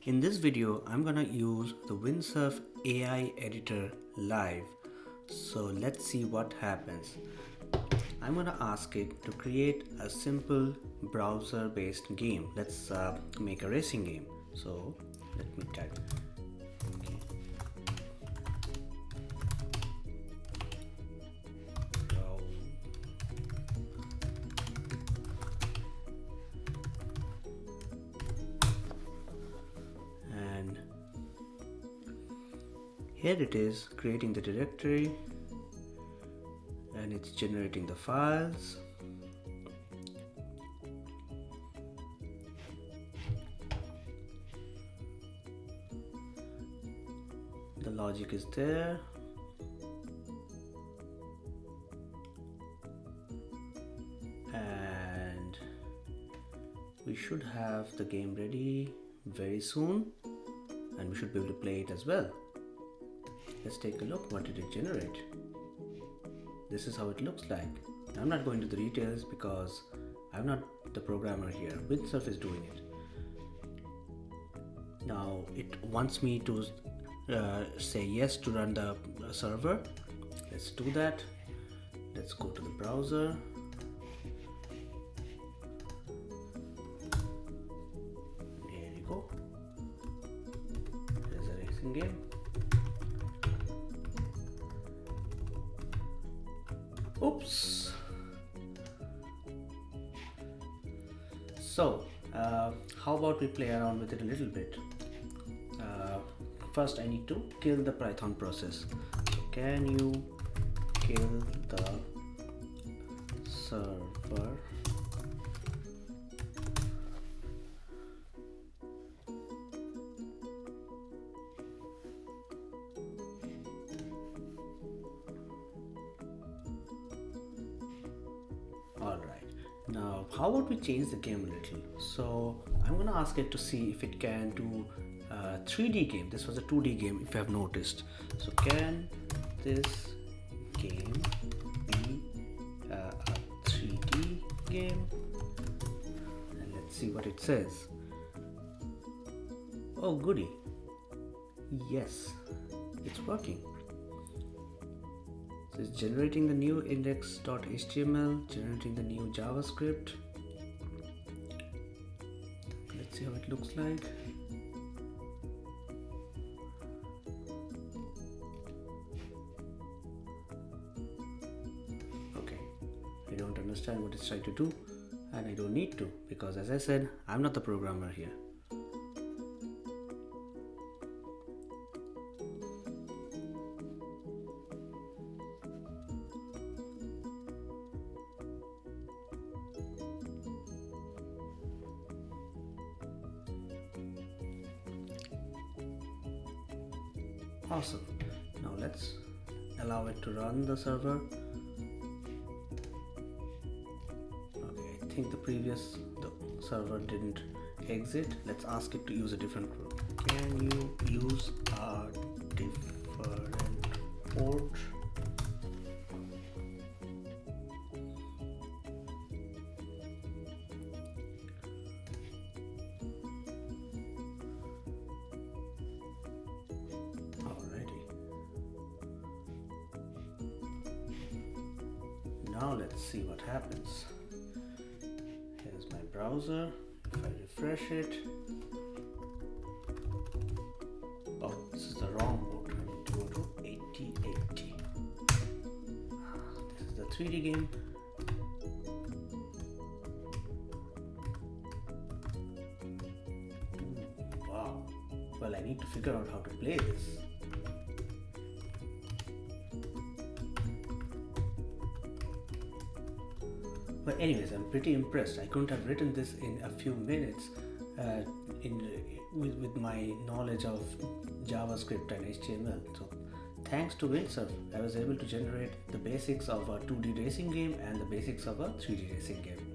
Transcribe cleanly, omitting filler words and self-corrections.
In this video, I'm gonna use the Windsurf AI editor live. So let's see what happens. I'm gonna ask it to create a simple browser-based game. Let's make a racing game. So let me type. Okay. And here it is creating the directory, and it's generating the files. The logic is there. And we should have the game ready very soon, and we should be able to play it as well. Let's take a look. What did it generate? This is how it looks like. I'm not going to the details because I'm not the programmer here. Windsurf is doing it. Now it wants me to say yes to run the server. Let's do that. Let's go to the browser. Here you go. There's a racing game. Oops. So how about we play around with it a little bit. First I need to kill the Python process. So can you kill the server Alright, now how about we change the game a little? So I'm gonna ask it to see if it can do a 3D game. This was a 2D game if you have noticed. So can this game be a 3D game? And let's see what it says. Oh goody, yes, it's working. So it's generating the new index.html, generating the new JavaScript. Let's see how it looks like. Okay, I don't understand what it's trying to do, and I don't need to, because as I said, I'm not the programmer here. Awesome. Now let's allow it to run the server. Okay, I think the server didn't exit. Let's ask it to use a different group. Can you use a different port? Now let's see what happens. Here's my browser. If I refresh it, oh, this is the wrong port. I need to go to 8080. This is the 3D game. Wow. Well, I need to figure out how to play this. But anyways, I'm pretty impressed. I couldn't have written this in a few minutes with my knowledge of JavaScript and HTML. So thanks to Windsurf, I was able to generate the basics of a 2D racing game and the basics of a 3D racing game.